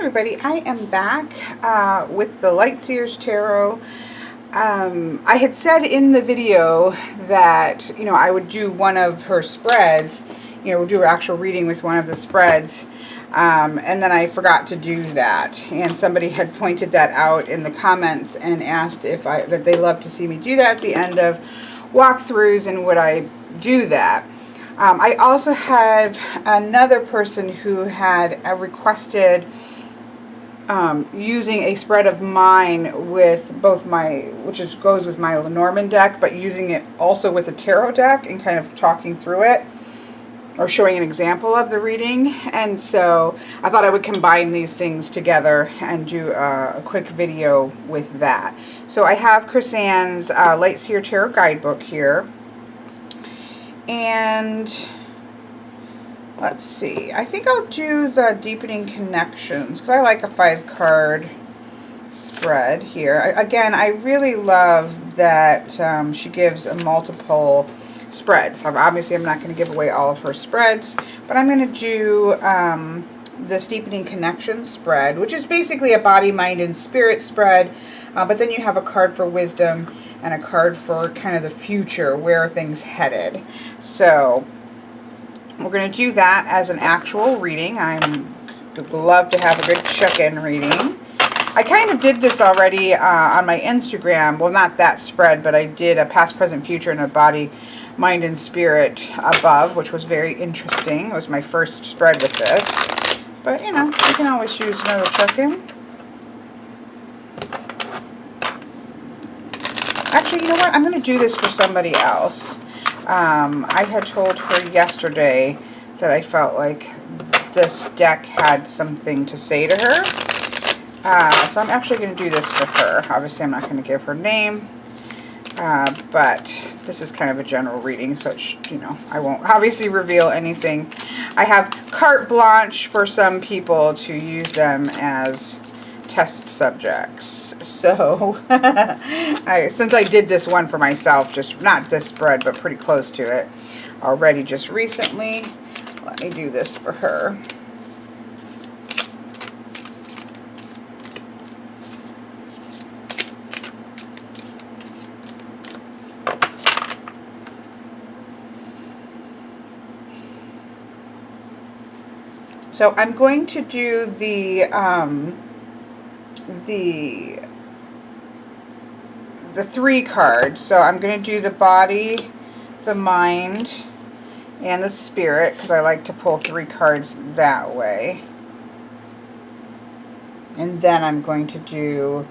everybody, I am back with the Seer's Tarot. I had said in the video that, I would do one of her spreads, do an actual reading with one of the spreads, and then I forgot to do that. And somebody had pointed that out in the comments and asked that they love to see me do that at the end of walkthroughs, and would I do that. I also have another person who had requested using a spread of mine with both goes with my Lenormand deck, but using it also with a tarot deck and kind of talking through it or showing an example of the reading. And so I thought I would combine these things together and do a quick video with that. So I have Chris-Anne's Seer Tarot Guidebook here. And let's see, I think I'll do the Deepening Connections because I like a 5-card spread here. Again, I really love that she gives a multiple spreads. Obviously, I'm not going to give away all of her spreads, but I'm going to do this Deepening Connections spread, which is basically a body, mind, and spirit spread, but then you have a card for wisdom and a card for kind of the future, where are things headed. So we're going to do that as an actual reading. I would love to have a good check-in reading. I kind of did this already on my Instagram. Well, not that spread, but I did a past, present, future, and a body, mind, and spirit above, which was very interesting. It was my first spread with this. But, you can always use another check-in. Actually, you know what? I'm going to do this for somebody else. I had told her yesterday that I felt like this deck had something to say to her. So I'm actually going to do this for her. Obviously, I'm not going to give her name. But this is kind of a general reading, so it's, I won't obviously reveal anything. I have carte blanche for some people to use them as test subjects. So since I did this one for myself, just not this spread, but pretty close to it already just recently, let me do this for her. So I'm going to do the 3 cards. So I'm going to do the body, the mind, and the spirit, because I like to pull 3 cards that way. And then I'm going to do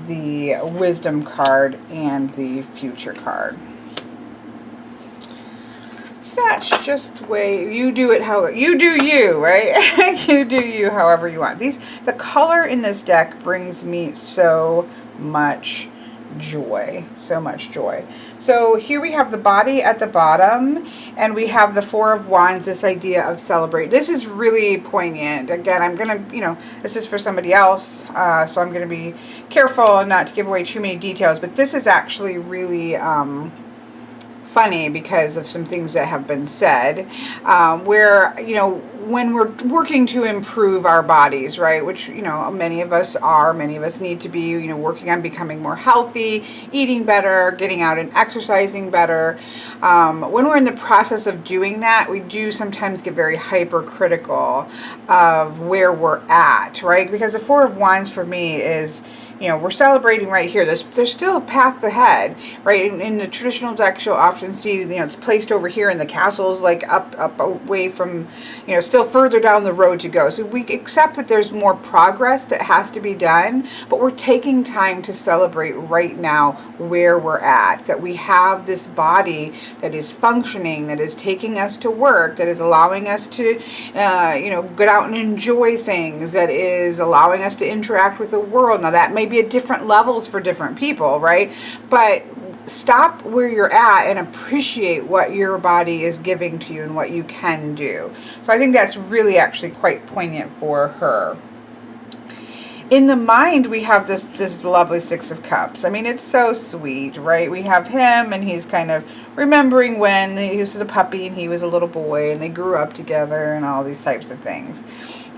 the wisdom card and the future card. That's just the way you do it. How you do you, right? You do you however you want. The color in this deck brings me so much joy, so much joy. So here we have the body at the bottom, and we have the 4 of Wands, this idea of celebrate. This is really poignant. Again, I'm gonna, this is for somebody else, so I'm gonna be careful not to give away too many details, but this is actually really funny because of some things that have been said, where, when we're working to improve our bodies, right, which, many of us need to be, working on becoming more healthy, eating better, getting out and exercising better. When we're in the process of doing that, we do sometimes get very hypercritical of where we're at, right, because the 4 of Wands for me is, we're celebrating right here. There's still a path ahead, right? In the traditional deck, you'll often see, it's placed over here, and the castle's like up away from, still further down the road to go. So we accept that there's more progress that has to be done, but we're taking time to celebrate right now where we're at, that we have this body that is functioning, that is taking us to work, that is allowing us to, get out and enjoy things, that is allowing us to interact with the world. Now, that may be at different levels for different people, right? But stop where you're at and appreciate what your body is giving to you and what you can do. So I think that's really actually quite poignant for her. In the mind, we have this lovely 6 of Cups. I mean, it's so sweet, right? We have him, and he's kind of remembering when he was a puppy and he was a little boy, and they grew up together and all these types of things.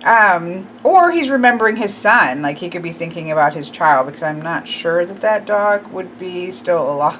Or he's remembering his son. Like he could be thinking about his child, because I'm not sure that that dog would be still alive.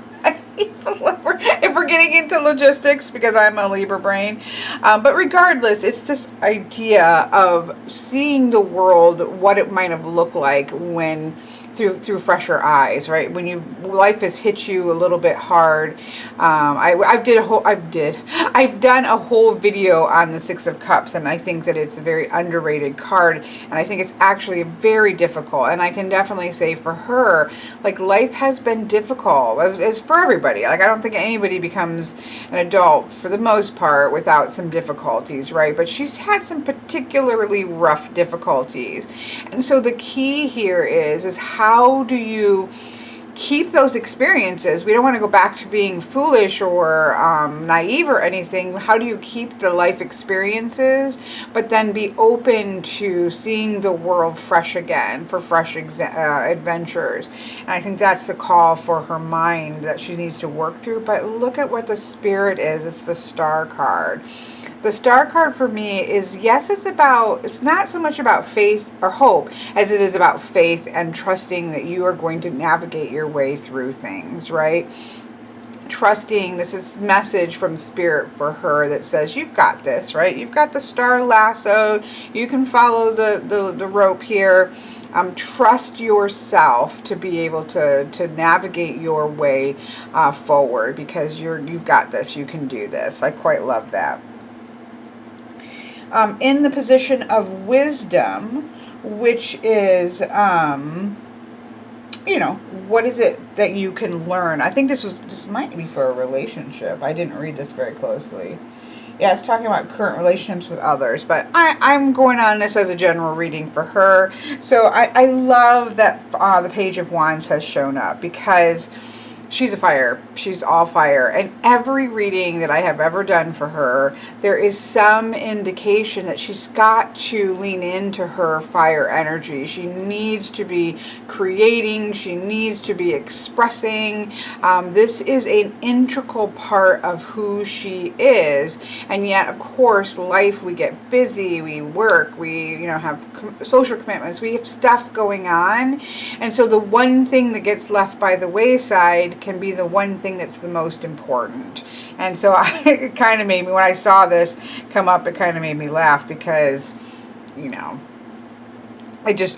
If we're getting into logistics, because I'm a Libra brain. But regardless, it's this idea of seeing the world, what it might have looked like when through fresher eyes, right? When life has hit you a little bit hard. I've done a whole video on the Six of Cups, and I think that it's a very underrated card, and I think it's actually very difficult. And I can definitely say for her, like, life has been difficult. It's for everybody. Like, I don't think anybody becomes an adult for the most part without some difficulties, right? But she's had some particularly rough difficulties. And so the key here is how do you keep those experiences? We don't want to go back to being foolish or naive or anything. How do you keep the life experiences, but then be open to seeing the world fresh again, for fresh adventures? And I think that's the call for her mind that she needs to work through. But look at what the Spirit is. It's the Star card. The Star card for me is, yes, it's not so much about faith or hope as it is about faith and trusting that you are going to navigate your way through things, right? Trusting, this is message from Spirit for her that says, you've got this, right? You've got the star lassoed. You can follow the rope here. Trust yourself to be able to navigate your way forward, because you've got this. You can do this. I quite love that. In the position of wisdom, which is, what is it that you can learn? I think this might be for a relationship. I didn't read this very closely. Yeah, it's talking about current relationships with others, but I'm going on this as a general reading for her. So I love that the Page of Wands has shown up, because she's a fire. She's all fire. And every reading that I have ever done for her, there is some indication that she's got to lean into her fire energy. She needs to be creating. She needs to be expressing. This is an integral part of who she is. And yet, of course, life, we get busy, we work, we have social commitments, we have stuff going on. And so the one thing that gets left by the wayside can be the one thing that's the most important. And so it kind of made me, when I saw this come up, it kind of made me laugh, because she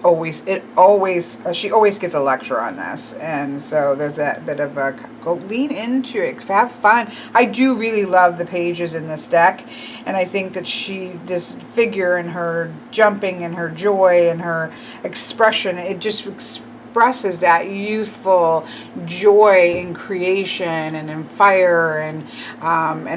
always gets a lecture on this. And so there's that bit of a go lean into it, have fun. I do really love the pages in this deck, and I think that this figure and her jumping and her joy and her expression, it just expresses that youthful joy in creation and in fire and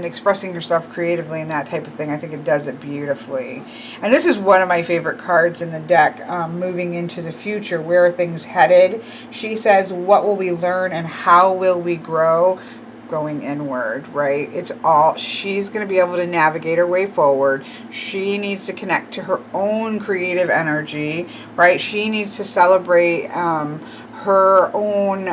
expressing yourself creatively and that type of thing. I think it does it beautifully. And this is one of my favorite cards in the deck, moving into the future. Where are things headed? She says, what will we learn and how will we grow? Going inward, right? She's going to be able to navigate her way forward. She needs to connect to her own creative energy, right? She needs to celebrate her own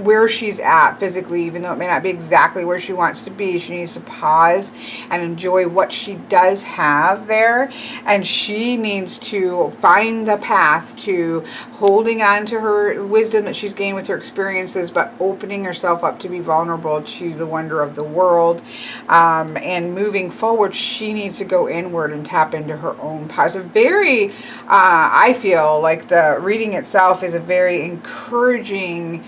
where she's at physically, even though it may not be exactly where she wants to be. She needs to pause and enjoy what she does have there, and she needs to find the path to holding on to her wisdom that she's gained with her experiences, but opening herself up to be vulnerable to the wonder of the world. And moving forward, she needs to go inward and tap into her own power. It's a very, I feel like the reading itself is a very encouraging,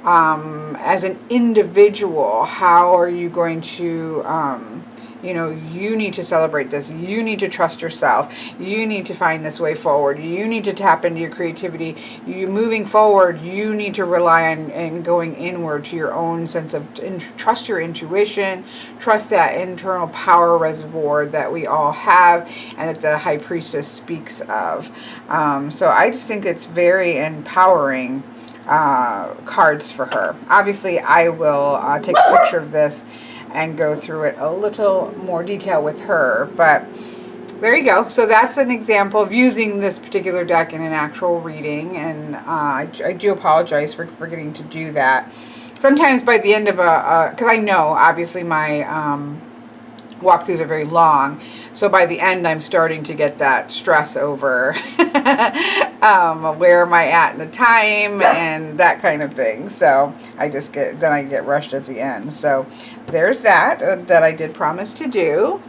as an individual. How are you going to, you need to celebrate this. You need to trust yourself. You need to find this way forward. You need to tap into your creativity. You moving forward, you need to rely on and going inward to your own sense of, trust your intuition, trust that internal power reservoir that we all have and that the High Priestess speaks of. So I just think it's very empowering cards for her. Obviously, I will take a picture of this and go through it a little more detail with her, but there you go. So that's an example of using this particular deck in an actual reading, and I do apologize for forgetting to do that. Sometimes by the end of because I know obviously my walkthroughs are very long, so by the end I'm starting to get that stress over where am I at in the time and that kind of thing. So I get rushed at the end. So there's that that I did promise to do.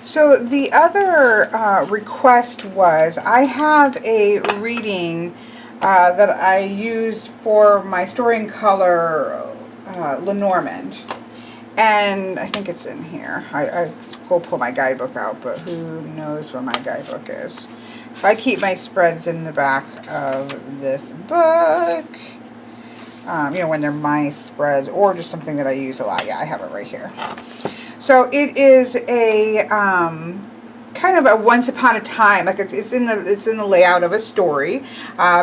So the other request was, I have a reading that I used for my Story in Color Lenormand. And I think it's in here. I go pull my guidebook out, but who knows where my guidebook is. So I keep my spreads in the back of this book. You know, when they're my spreads or just something that I use a lot. Yeah, I have it right here. So it is a kind of a once upon a time, like it's in the layout of a story,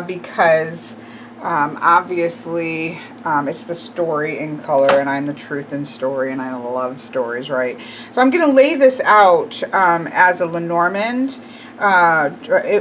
because obviously it's the story in color, and I'm the truth in story, and I love stories, right? So I'm going to lay this out as a Lenormand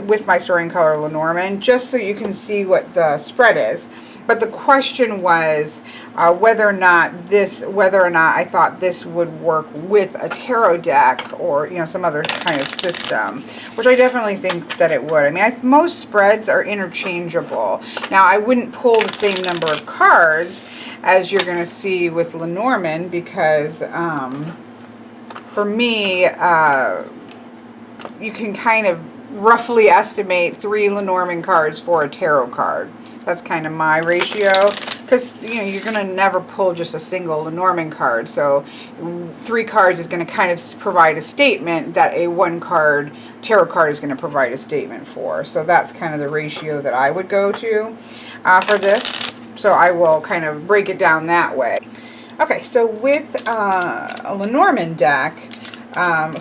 with my Story in Color Lenormand, just so you can see what the spread is. But the question was whether or not I thought this would work with a tarot deck or, you know, some other kind of system, which I definitely think that it would. I mean, most spreads are interchangeable. Now, I wouldn't pull the same number of cards as you're going to see with Lenormand, because for me, you can kind of roughly estimate 3 Lenormand cards for a tarot card. That's kind of my ratio, because, you know, you're going to never pull just a single Lenormand card. So 3 cards is going to kind of provide a statement that a 1 card tarot card is going to provide a statement for. So that's kind of the ratio that I would go to for this. So I will kind of break it down that way. Okay, so with a Lenormand deck,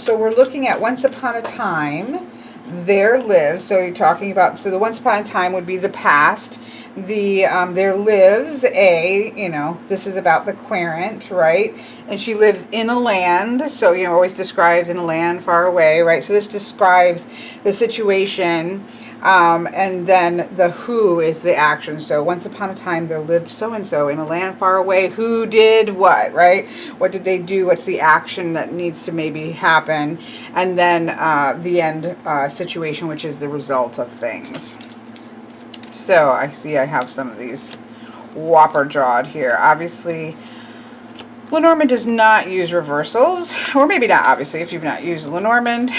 so we're looking at Once Upon a Time, There Lives. So you're talking about, so the Once Upon a Time would be the past. The there lives a, you know, this is about the querent, right? And she lives in a land, so, you know, always describes in a land far away, right? So this describes the situation, and then the who is the action. So once upon a time there lived so-and-so in a land far away who did what, right? What did they do? What's the action that needs to maybe happen? And then the end situation, which is the result of things. So I see I have some of these whopper jawed here. Obviously, Lenormand does not use reversals, or maybe not obviously if you've not used Lenormand.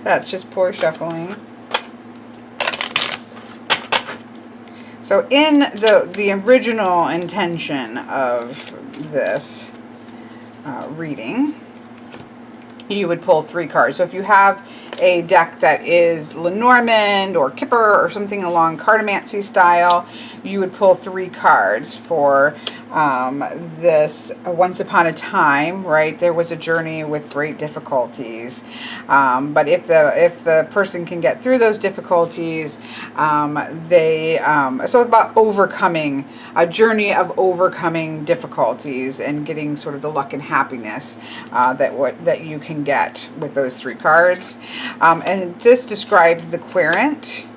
That's just poor shuffling. So in the original intention of this reading, you would pull 3 cards. So if you have a deck that is Lenormand or Kipper or something along cartomancy style, you would pull 3 cards for this Once Upon a Time, right? There was a journey with great difficulties, but if the person can get through those difficulties, so about overcoming, a journey of overcoming difficulties and getting sort of the luck and happiness that you can get with those 3 cards. And this describes the querent,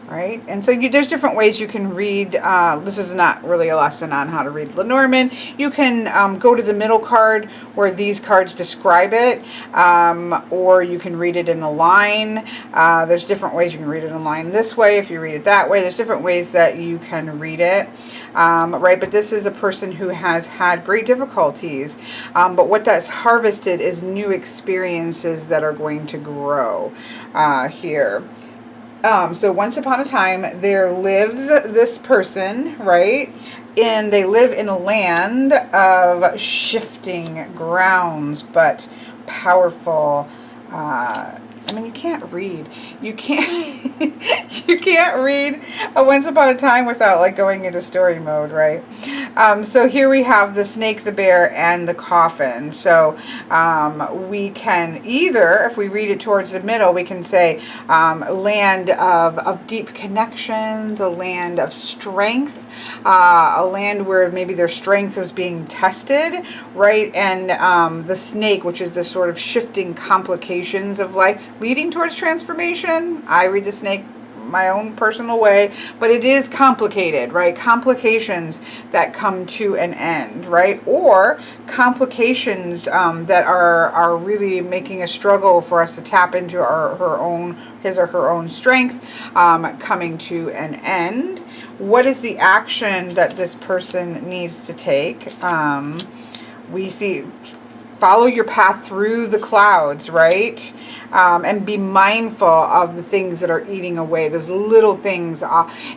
right? And so there's different ways you can read. This is not really a lesson on how to read Lenormand. You can go to the middle card where these cards describe it, or you can read it in a line. There's different ways you can read it in a line this way. If you read it that way, there's different ways that you can read it, right? But this is a person who has had great difficulties, but what that's harvested is new experiences that are going to grow here. So once upon a time, there lives this person, right? And they live in a land of shifting grounds, but powerful. I mean, you can't read. You can't you can't read a Once Upon a Time without like going into story mode, right? So here we have the snake, the bear, and the coffin. So we can either, if we read it towards the middle, we can say land of deep connections, a land of strength, a land where maybe their strength was being tested, right? And the snake, which is the sort of shifting complications of life leading towards transformation. I read the snake my own personal way, but it is complicated, right? Complications that come to an end, right? Or complications that are really making a struggle for us to tap into his or her own strength, coming to an end. What is the action that this person needs to take? We see, follow your path through the clouds, right? And be mindful of the things that are eating away, those little things.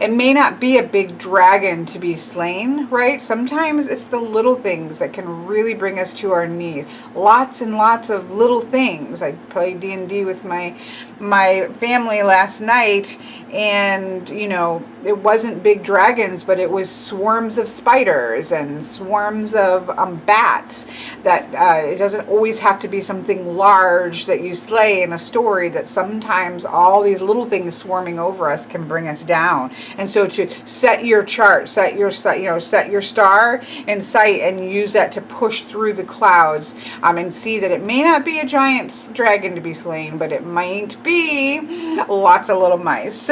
It may not be a big dragon to be slain, right? Sometimes it's the little things that can really bring us to our knees. Lots and lots of little things. I played D&D with my family last night, and you know, it wasn't big dragons, but it was swarms of spiders and swarms of bats. That it doesn't always have to be something large that you slay in a story, that sometimes all these little things swarming over us can bring us down. And so to set your chart, set your star in sight, and use that to push through the clouds, and see that it may not be a giant dragon to be slain, but it might be lots of little mice.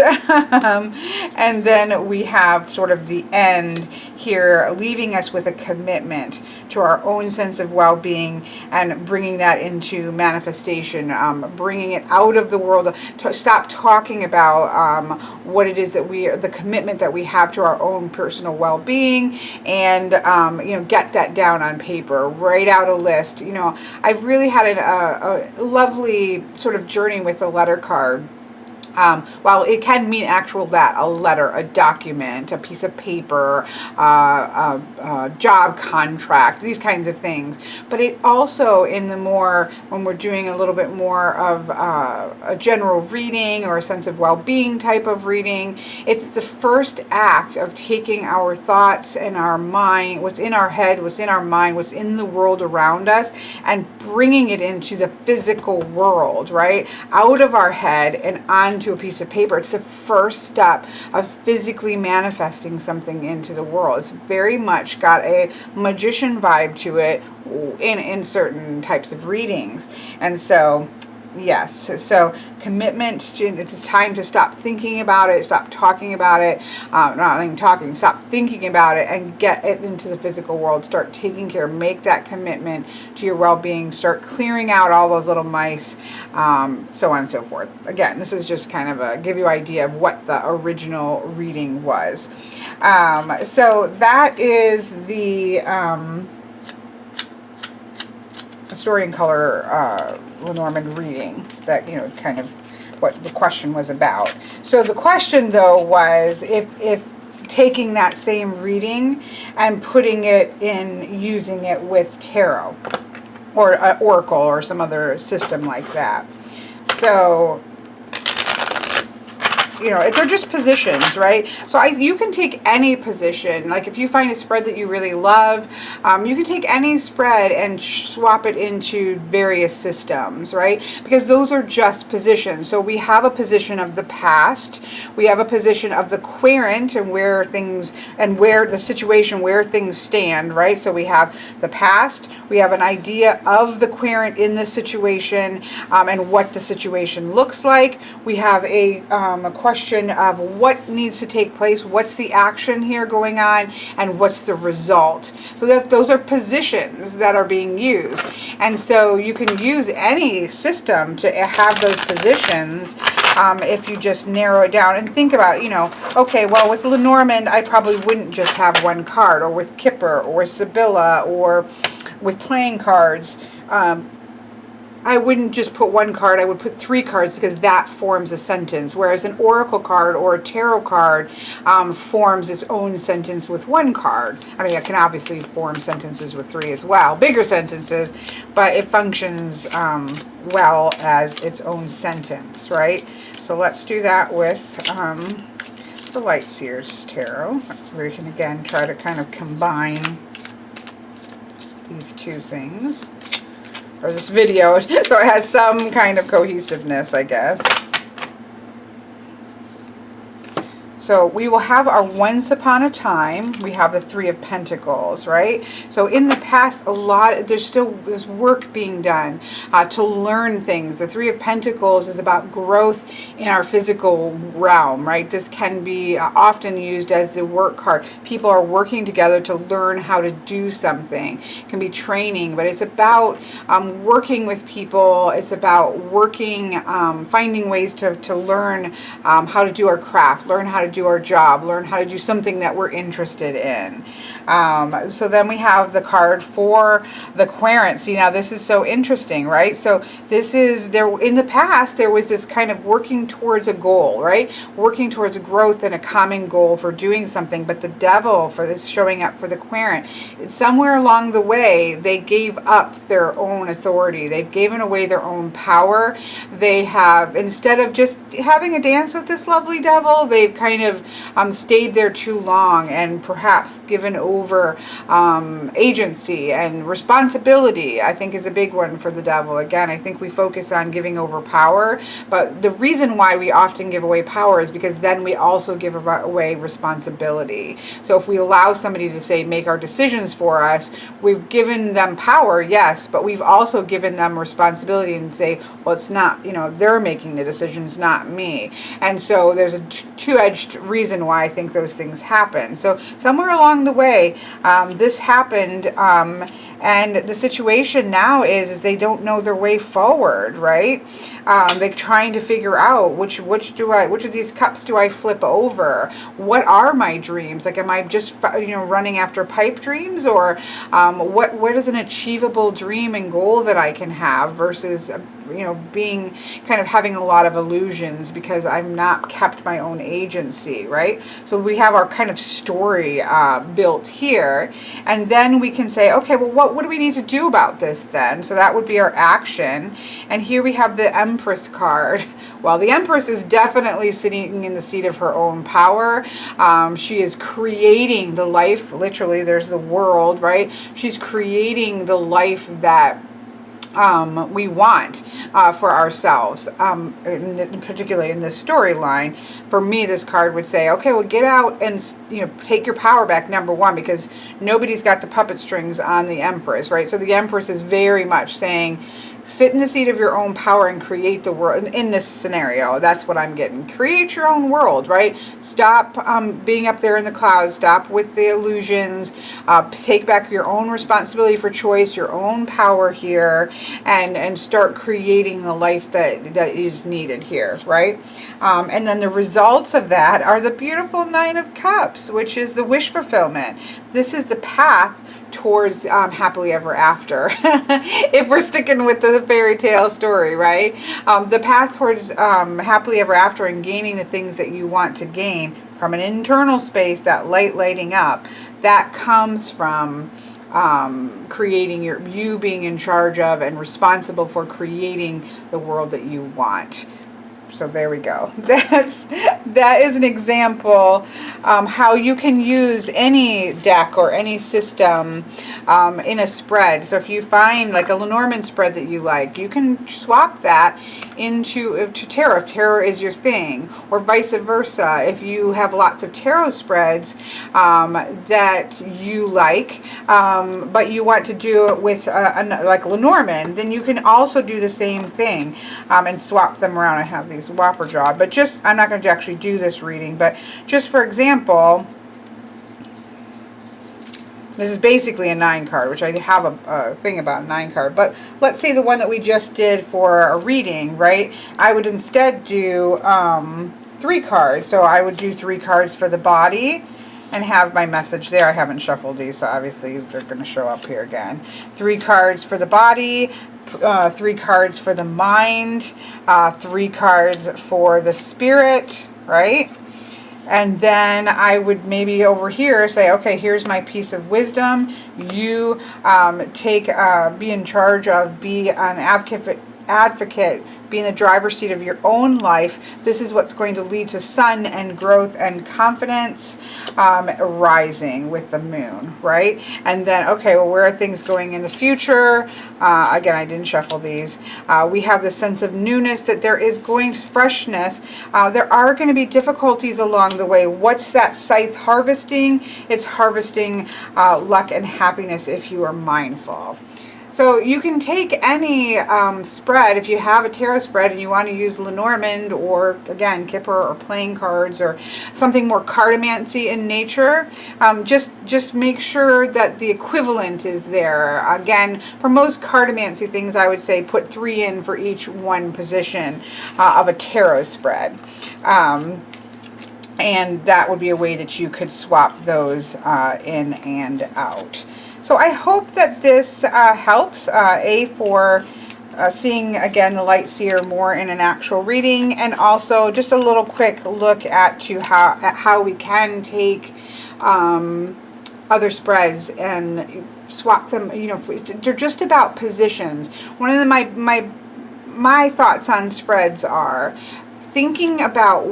And then we have sort of the end here, leaving us with a commitment to our own sense of well-being and bringing that into manifestation, bringing it out of the world, to stop talking about what it is that the commitment that we have to our own personal well-being, and get that down on paper, write out a list. I've really had a lovely sort of journey with the letter card. While it can mean a letter, a document, a piece of paper, a job contract, these kinds of things. But it also, when we're doing a little bit more of a general reading or a sense of well-being type of reading, it's the first act of taking our thoughts and our mind, what's in our head, what's in our mind, what's in the world around us, and bringing it into the physical world, right? Out of our head and onto a piece of paper. It's the first step of physically manifesting something into the world. It's very much got a magician vibe to it in certain types of readings. And so, yes, so commitment, it's time to stop thinking about it, stop talking about it, not even talking, stop thinking about it, and get it into the physical world. Start taking care, make that commitment to your well-being, start clearing out all those little mice, so on and so forth. Again, this is just kind of give you an idea of what the original reading was. So that is the story in color Lenormand reading, that kind of what the question was about. So the question though was if taking that same reading and putting it in, using it with tarot or oracle or some other system like that. So they're just positions, right? So you can take any position. Like if you find a spread that you really love, you can take any spread and swap it into various systems, right? Because those are just positions. So we have a position of the past, we have a position of the querent and where the situation, where things stand, right? So we have the past, we have an idea of the querent in the situation, and what the situation looks like. We have a question of what needs to take place, what's the action here going on, and what's the result. So those are positions that are being used. And so you can use any system to have those positions, if you just narrow it down and think about, okay, well, with Lenormand, I probably wouldn't just have one card, or with Kipper, or Sibylla, or with playing cards. I wouldn't just put one card, I would put 3 cards, because that forms a sentence. Whereas an oracle card or a tarot card forms its own sentence with 1 card. I mean, it can obviously form sentences with 3 as well, bigger sentences, but it functions well as its own sentence, right? So let's do that with the Light Seers Tarot, where you can again try to kind of combine these two things. Or this video, so it has some kind of cohesiveness, I guess. So we will have our once upon a time. We have the Three of Pentacles, right? So in the past, there's still this work being done to learn things. The Three of Pentacles is about growth in our physical realm, right? This can be often used as the work card. People are working together to learn how to do something. It can be training, but it's about working with people. It's about working, finding ways to learn how to do our craft, learn how to do our job, learn how to do something that we're interested in. So then we have the card for the querent. See, now this is so interesting, right? So this is there in the past, there was this kind of working towards a goal, right? Working towards a growth and a common goal for doing something. But the devil, for this showing up for the querent, somewhere along the way, they gave up their own authority. They've given away their own power. They have, instead of just having a dance with this lovely devil, they've kind of stayed there too long and perhaps given over agency and responsibility. I think is a big one for the devil. Again, I think we focus on giving over power, but the reason why we often give away power is because then we also give away responsibility. So if we allow somebody to say, make our decisions for us, we've given them power, yes, but we've also given them responsibility and say, well, it's not, they're making the decisions, not me. And so there's a two-edged reason why I think those things happen. So somewhere along the way, this happened, and the situation now is they don't know their way forward, right? They're trying to figure out which of these cups do I flip over? What are my dreams? Like, am I just running after pipe dreams, or what is an achievable dream and goal that I can have versus being kind of having a lot of illusions because I've not kept my own agency, right? So we have our kind of story built here, and then we can say, okay, well, what do we need to do about this then? So that would be our action. And here we have the Empress card. Well, the Empress is definitely sitting in the seat of her own power. She is creating the life, literally, there's the world, right? She's creating the life that we want for ourselves, particularly in this storyline. For me, this card would say, okay, well, get out and take your power back, number one, because nobody's got the puppet strings on the Empress, right? So the Empress is very much saying, sit in the seat of your own power and create the world. In this scenario, that's what I'm getting. Create your own world, right? Stop being up there in the clouds. Stop with the illusions. Take back your own responsibility for choice, your own power here, and start creating the life that is needed here, right? And then the results of that are the beautiful Nine of Cups, which is the wish fulfillment. This is the path towards happily ever after, if we're sticking with the fairy tale story, right? The path towards happily ever after and gaining the things that you want to gain from an internal space, that lighting up, that comes from creating you being in charge of and responsible for creating the world that you want. So there we go. That is an example how you can use any deck or any system in a spread. So if you find like a Lenormand spread that you like, you can swap that into tarot if tarot is your thing, or vice versa. If you have lots of tarot spreads that you like, but you want to do it with like Lenormand, then you can also do the same thing and swap them around. I have these whopper jaw, but just, I'm not going to actually do this reading, but just for example, this is basically a 9 card, which I have a thing about a 9 card, but let's say the one that we just did for a reading, right? I would instead do 3 cards. So I would do 3 cards for the body and have my message there. I haven't shuffled these, so obviously they're going to show up here again. 3 cards for the body, 3 cards for the mind, 3 cards for the spirit, right? And then I would maybe over here say, okay, here's my piece of wisdom. You be in charge of, be an advocate be in the driver's seat of your own life. This is what's going to lead to sun and growth and confidence rising with the moon, right? And then, okay, well, where are things going in the future? Again, I didn't shuffle these. We have the sense of newness, that there is going to freshness. There are going to be difficulties along the way. What's that scythe harvesting? It's harvesting luck and happiness if you are mindful. So you can take any spread, if you have a tarot spread and you want to use Lenormand or, again, Kipper or playing cards or something more cartomancy in nature, just make sure that the equivalent is there. Again, for most cartomancy things, I would say put 3 in for each one position of a tarot spread. And that would be a way that you could swap those in and out. So I hope that this helps, for seeing, again, the Light Seer more in an actual reading, and also just a little quick look at how we can take other spreads and swap them. You know, they're just about positions. One of my thoughts on spreads are thinking about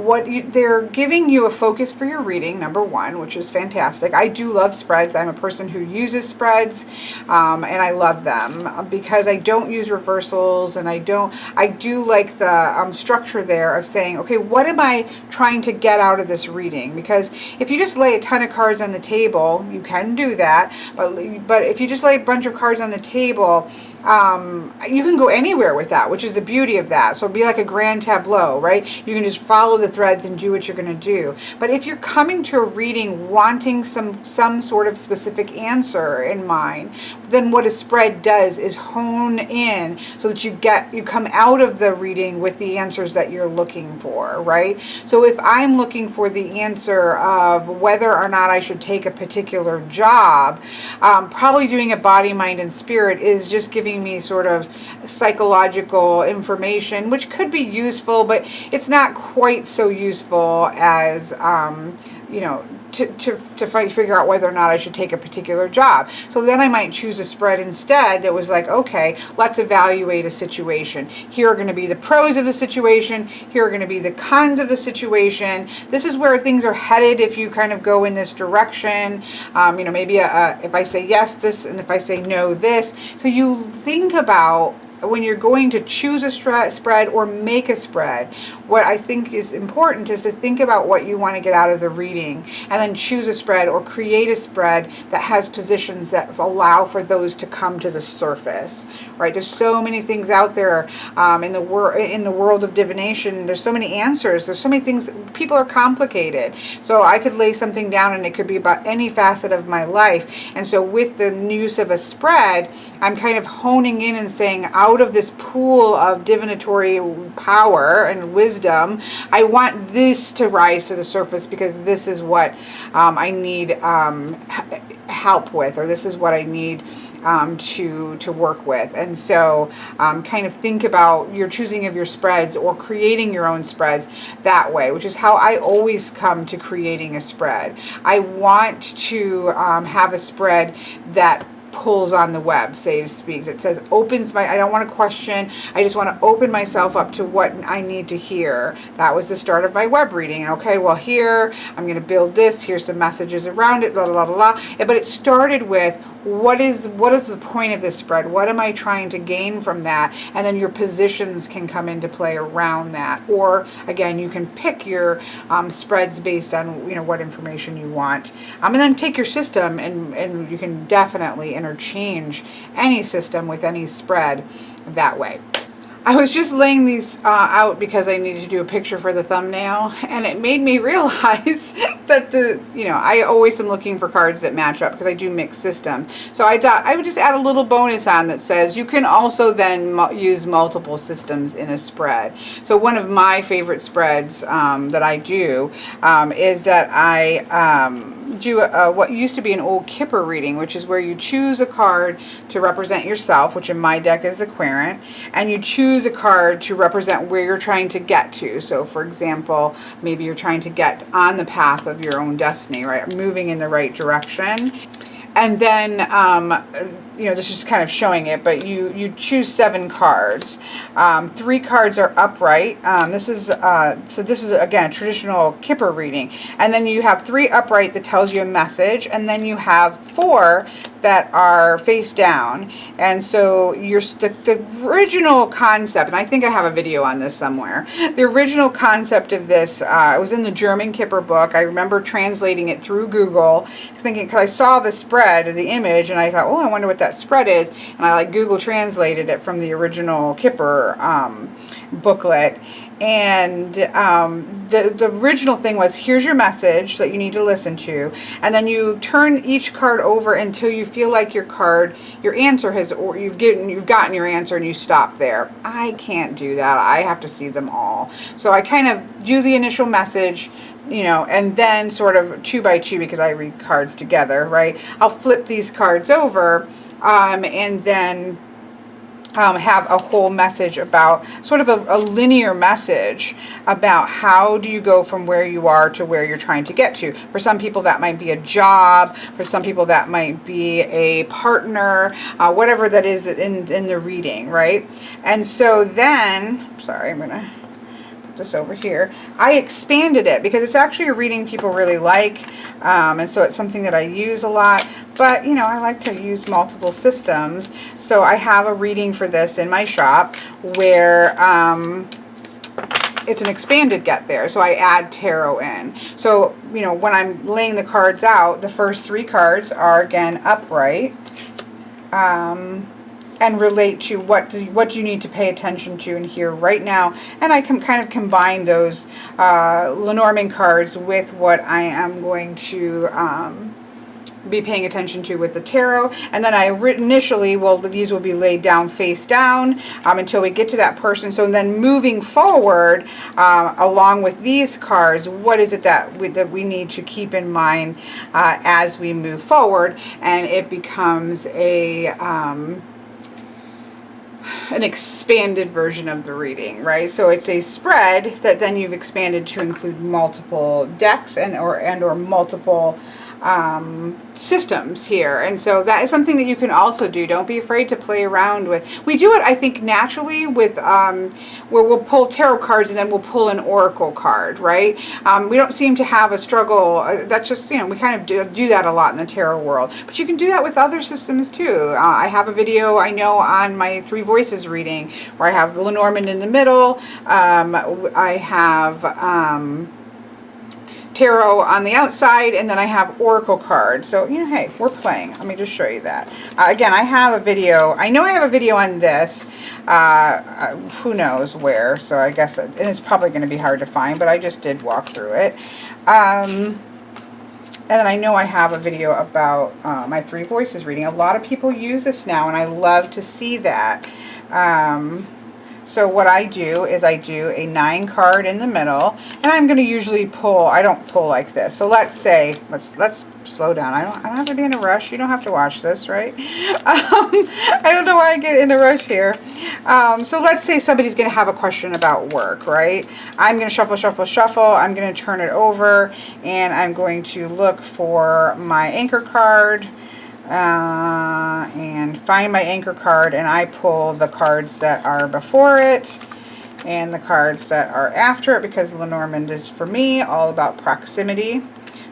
they're giving you a focus for your reading, number one, which is fantastic. I do love spreads. I'm a person who uses spreads, and I love them because I don't use reversals, and I do like the structure there of saying, okay, what am I trying to get out of this reading? Because if you just lay a ton of cards on the table, you can do that, but if you just lay a bunch of cards on the table, you can go anywhere with that, which is the beauty of that. So it'd be like a grand tableau, right? You can just follow the threads and do what you're going to do. But if you're coming to a reading wanting some sort of specific answer in mind, then what a spread does is hone in so that you come out of the reading with the answers that you're looking for, right? So if I'm looking for the answer of whether or not I should take a particular job, probably doing a body, mind, and spirit is just giving me sort of psychological information, which could be useful, but it's not quite so useful as to figure out whether or not I should take a particular job. So then I might choose a spread instead that was like, okay, let's evaluate a situation. Here are going to be the pros of the situation. Here are going to be the cons of the situation. This is where things are headed if you kind of go in this direction. Maybe if I say yes, this, and if I say no, this. So you think about, when you're going to choose a spread or make a spread, what I think is important is to think about what you want to get out of the reading, and then choose a spread or create a spread that has positions that allow for those to come to the surface, right? There's so many things out there in the world of divination. There's so many answers. There's so many things. People are complicated. So I could lay something down and it could be about any facet of my life. And so with the use of a spread, I'm kind of honing in and saying, out of this pool of divinatory power and wisdom, I want this to rise to the surface because this is what I need help with, or this is what I need to work with. And so kind of think about your choosing of your spreads or creating your own spreads that way, which is how I always come to creating a spread. I want to have a spread that pulls on the web, so to speak, that says I don't want to question, I just want to open myself up to what I need to hear. That was the start of my web reading. Okay, well, here I'm going to build this, here's some messages around it, blah, blah, blah, blah. But it started with, what is the point of this spread? What am I trying to gain from that? And then your positions can come into play around that. Or again, you can pick your spreads based on what information you want, and then take your system, and you can definitely interchange any system with any spread that way. I was just laying these out because I needed to do a picture for the thumbnail, and it made me realize that I always am looking for cards that match up because I do mix systems. So I thought I would just add a little bonus on that says you can also then use multiple systems in a spread. So one of my favorite spreads that I do is that I do what used to be an old Kipper reading, which is where you choose a card to represent yourself, which in my deck is the Querent, and you choose a card to represent where you're trying to get to. So for example, maybe you're trying to get on the path of your own destiny, right? Moving in the right direction. And then you know, this is kind of showing it, but you choose 7 cards. 3 cards are upright. This is so this is again a traditional Kipper reading, and then you have 3 upright that tells you a message, and then you have 4 that are face down. And so the original concept, and I think I have a video on this somewhere, the original concept of this, it was in the German Kipper book. I remember translating it through Google, thinking, because I saw the spread of the image, and I thought, oh, I wonder what that spread is, and I like Google translated it from the original Kipper booklet. And the original thing was, here's your message that you need to listen to, and then you turn each card over until you feel like your answer has, or you've gotten your answer, and you stop there. I can't do that. I have to see them all. So I kind of do the initial message, you know, and then sort of 2 by 2, because I read cards together, right? I'll flip these cards over, and then have a whole message about, sort of a linear message about how do you go from where you are to where you're trying to get to. For some people that might be a job, for some people that might be a partner, whatever that is in the reading, right? And so then, sorry, I'm gonna put this over here. I expanded it because it's actually a reading people really like, and so it's something that I use a lot. But, you know, I like to use multiple systems. So I have a reading for this in my shop where it's an expanded get there. So I add tarot in. So, you know, when I'm laying the cards out, the first 3 cards are, again, upright. And relate to what do you need to pay attention to in here right now. And I can kind of combine those Lenormand cards with what I am going to be paying attention to with the tarot. And then I initially, well, these will be laid down face down until we get to that person. So then moving forward, along with these cards, what is it that we need to keep in mind as we move forward? And it becomes an expanded version of the reading, right? So it's a spread that then you've expanded to include multiple decks and or multiple systems here. And so that is something that you can also do. Don't be afraid to play around with. We do it, I think, naturally with where we'll pull tarot cards and then we'll pull an oracle card, right? We don't seem to have a struggle. That's just, you know, we kind of do that a lot in the tarot world. But you can do that with other systems too. I have a video, I know, on my 3 voices reading where I have Lenormand in the middle. I have tarot on the outside, and then I have oracle cards. So, you know, hey, we're playing. Let me just show you that. Again, I have a video. I know I have a video on this. Who knows where? So I guess it's probably going to be hard to find, but I just did walk through it. And then I know I have a video about my 3 voices reading. A lot of people use this now, and I love to see that. So what I do is I do a 9 card in the middle, and I'm going to usually pull. I don't pull like this. So let's say, let's slow down. I don't have to be in a rush. You don't have to watch this, right? I don't know why I get in a rush here. So let's say somebody's going to have a question about work, right? I'm going to shuffle, shuffle, shuffle. I'm going to turn it over, and I'm going to look for my anchor card. And find my anchor card, and I pull the cards that are before it and the cards that are after it, because Lenormand is, for me, all about proximity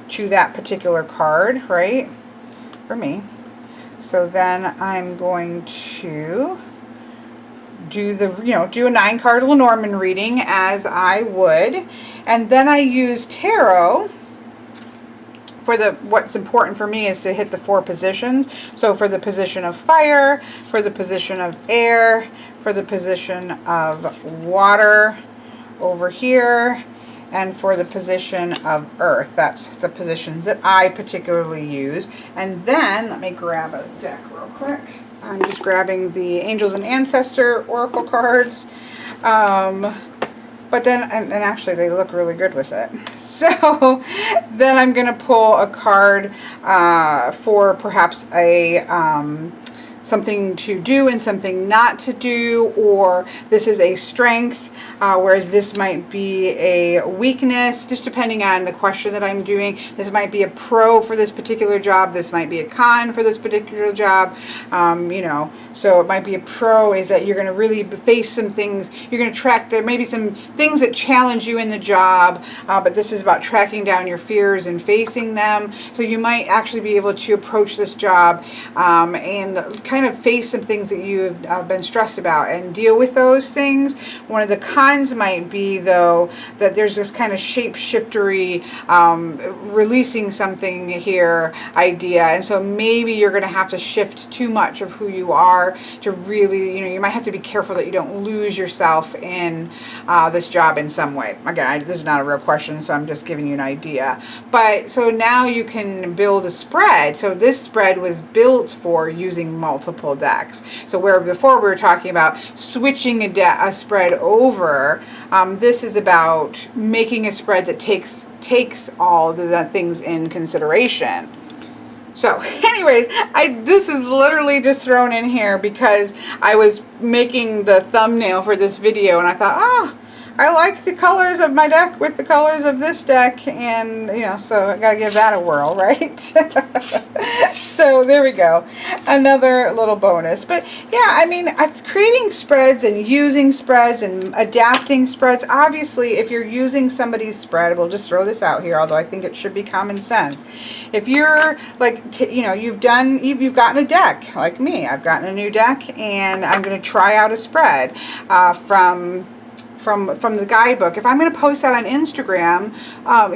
to that particular card, right? For me. So then I'm going to do do a 9 card Lenormand reading as I would, and then I use tarot. For what's important for me is to hit the 4 positions. So for the position of fire, for the position of air, for the position of water over here, and for the position of earth. That's the positions that I particularly use. And then, let me grab a deck real quick. I'm just grabbing the Angels and Ancestor Oracle cards. But then, and actually they look really good with it. So then I'm going to pull a card for perhaps a something to do and something not to do, or this is a strength. whereas this might be a weakness, just depending on the question that I'm doing. This might be a pro for this particular job. This might be a con for this particular job. You know, so it might be a pro is that you're going to really face some things. You're going to track, there may be some things that challenge you in the job, but this is about tracking down your fears and facing them. So you might actually be able to approach this job and kind of face some things that you have been stressed about and deal with those things. One of the cons might be, though, that there's this kind of shape-shiftery releasing something here idea, and so maybe you're going to have to shift too much of who you are to really, you know, you might have to be careful that you don't lose yourself in this job in some way. Again, this is not a real question, so I'm just giving you an idea. But so now you can build a spread. So this spread was built for using multiple decks. So where before we were talking about switching a spread over, this is about making a spread that takes all the things in consideration. So anyways, this is literally just thrown in here because I was making the thumbnail for this video and I thought, oh, I like the colors of my deck with the colors of this deck, and you know, so I gotta give that a whirl, right? So there we go, another little bonus. But yeah, I mean, creating spreads and using spreads and adapting spreads, obviously if you're using somebody's spread, we'll just throw this out here, although I think it should be common sense. If you're like, you know, you've gotten a deck like me, I've gotten a new deck and I'm going to try out a spread from the guidebook. If I'm going to post that on Instagram,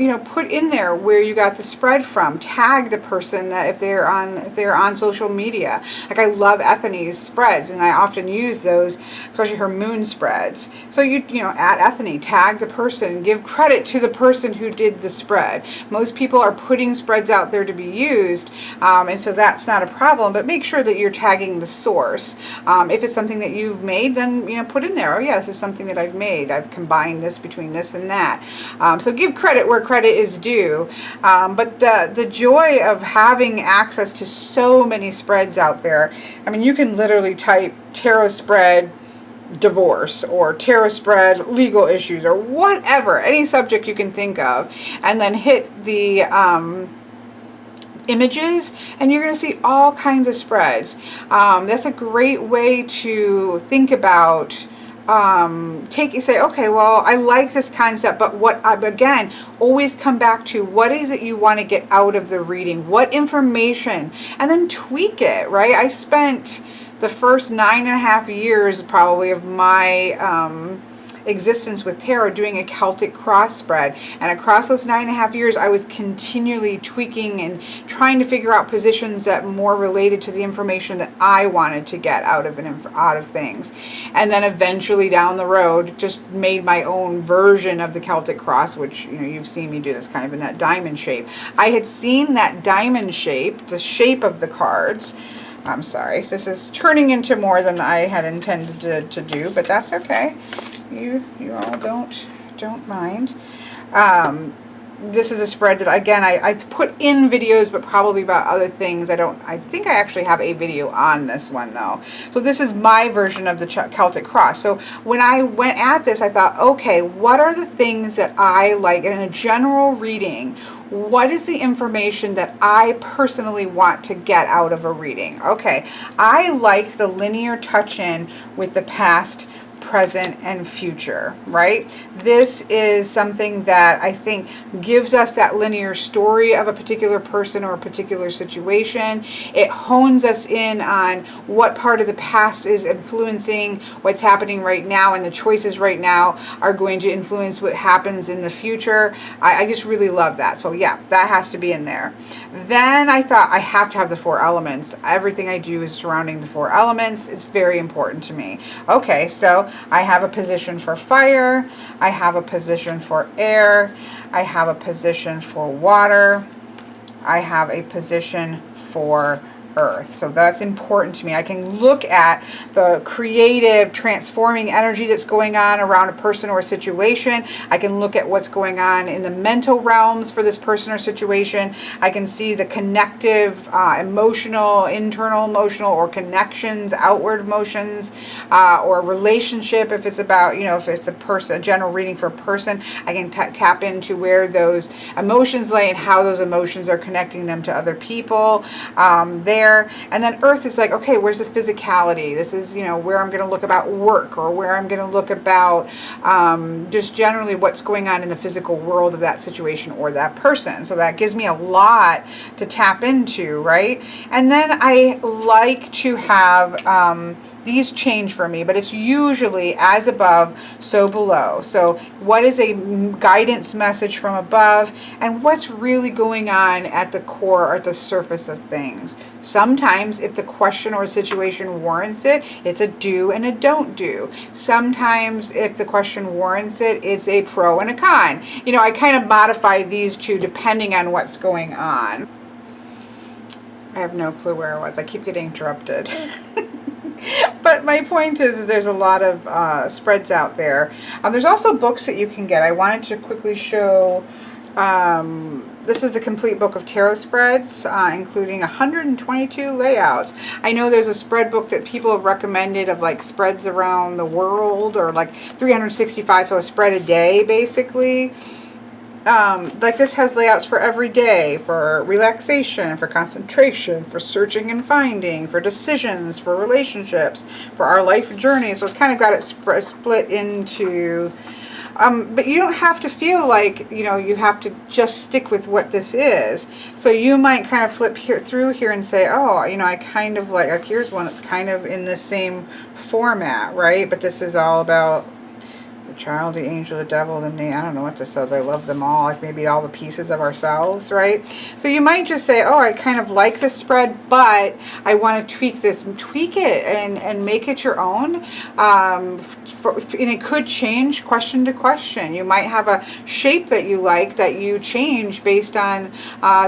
you know, put in there where you got the spread from. Tag the person if they're on social media. Like I love Ethany's spreads, and I often use those, especially her moon spreads. So you know, at Ethany, tag the person, give credit to the person who did the spread. Most people are putting spreads out there to be used, and so that's not a problem. But make sure that you're tagging the source. If it's something that you've made, then you know, put in there, oh yeah, this is something that I've made. I've combined this between this and that. So give credit where credit is due. But the joy of having access to so many spreads out there, I mean, you can literally type tarot spread divorce or tarot spread legal issues or whatever, any subject you can think of, and then hit the images and you're going to see all kinds of spreads. That's a great way to think about you say, okay, well, I like this concept, but what, again, always come back to what is it you want to get out of the reading? What information? And then tweak it, right? I spent the first 9.5 years probably of my existence with tarot doing a Celtic cross spread, and across those 9.5 years I was continually tweaking and trying to figure out positions that more related to the information that I wanted to get out of things, and then eventually down the road just made my own version of the Celtic cross, which, you know, you've seen me do this kind of in that diamond shape. I had seen that diamond shape, the shape of the cards. I'm sorry, this is turning into more than I had intended to do, but that's okay. You all don't mind. This is a spread that, again, I've put in videos, but probably about other things. I think I actually have a video on this one, though. So this is my version of the Celtic cross. So when I went at this, I thought, okay, what are the things that I like in a general reading? What is the information that I personally want to get out of a reading? Okay, I like the linear touch-in with the past, present, and future, right? This is something that I think gives us that linear story of a particular person or a particular situation. It hones us in on what part of the past is influencing what's happening right now, and the choices right now are going to influence what happens in the future. I just really love that. So yeah, that has to be in there. Then I thought I have to have the 4 elements. Everything I do is surrounding the 4 elements. It's very important to me. Okay, so I have a position for fire, I have a position for air, I have a position for water, I have a position for Earth. So that's important to me. I can look at the creative, transforming energy that's going on around a person or a situation. I can look at what's going on in the mental realms for this person or situation. I can see the connective, emotional, internal emotional, or connections, outward emotions, or relationship. If it's about, if it's a person, a general reading for a person, I can tap into where those emotions lay and how those emotions are connecting them to other people there. And then Earth is like, okay, where's the physicality? This is, where I'm going to look about work, or where I'm going to look about just generally what's going on in the physical world of that situation or that person. So that gives me a lot to tap into, right? And then I like to have these change for me, but it's usually as above, so below. So what is a guidance message from above, and what's really going on at the core or at the surface of things? Sometimes if the question or situation warrants it, it's a do and a don't do. Sometimes if the question warrants it, it's a pro and a con. I kind of modify these two depending on what's going on. I have no clue where I was. I keep getting interrupted. But my point is there's a lot of spreads out there. There's also books that you can get. I wanted to quickly show, this is the complete book of tarot spreads, including 122 layouts. I know there's a spread book that people have recommended of like spreads around the world, or like 365, so a spread a day basically. Like this has layouts for every day, for relaxation, for concentration, for searching and finding, for decisions, for relationships, for our life journey. So it's kind of got it split into, but you don't have to feel like, you have to just stick with what this is. So you might kind of flip through here and say, oh, I kind of like here's one that's kind of in the same format, right? But this is all about child, the angel, the devil, the name. I don't know what this says. I love them all. Like maybe all the pieces of ourselves, right? So you might just say, oh, I kind of like this spread, but I want to tweak this, tweak it and make it your own. And it could change question to question. You might have a shape that you like that you change based on,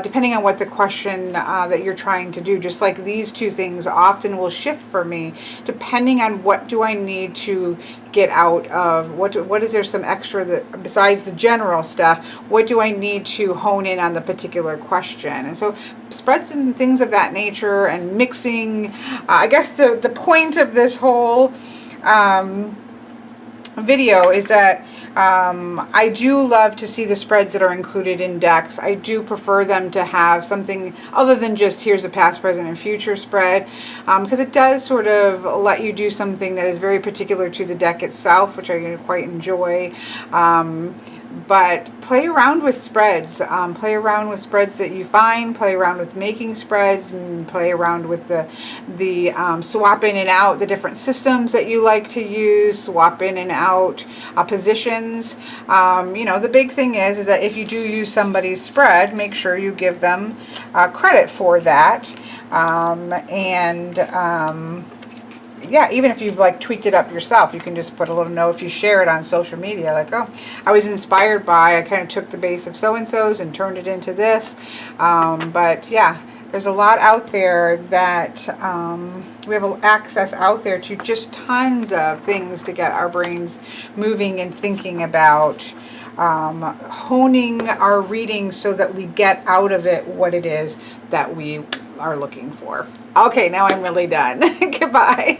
depending on what the question that you're trying to do. Just like these two things often will shift for me, depending on what do I need to get out of, what is there some extra that besides the general stuff, what do I need to hone in on the particular question? And so spreads and things of that nature and mixing, I guess the point of this whole video is that I do love to see the spreads that are included in decks. I do prefer them to have something other than just here's a past, present, and future spread, because it does sort of let you do something that is very particular to the deck itself, which I quite enjoy. But play around with spreads. Play around with spreads that you find. Play around with making spreads. And play around with the swap in and out the different systems that you like to use. Swap in and out positions. The big thing is that if you do use somebody's spread, make sure you give them credit for that. Yeah, even if you've like tweaked it up yourself, you can just put a little note if you share it on social media, like, oh, I was inspired by, I kind of took the base of so-and-so's and turned it into this. But yeah, there's a lot out there that we have access out there to just tons of things to get our brains moving and thinking about, honing our reading so that we get out of it what it is that we are looking for. Okay, now I'm really done. Goodbye.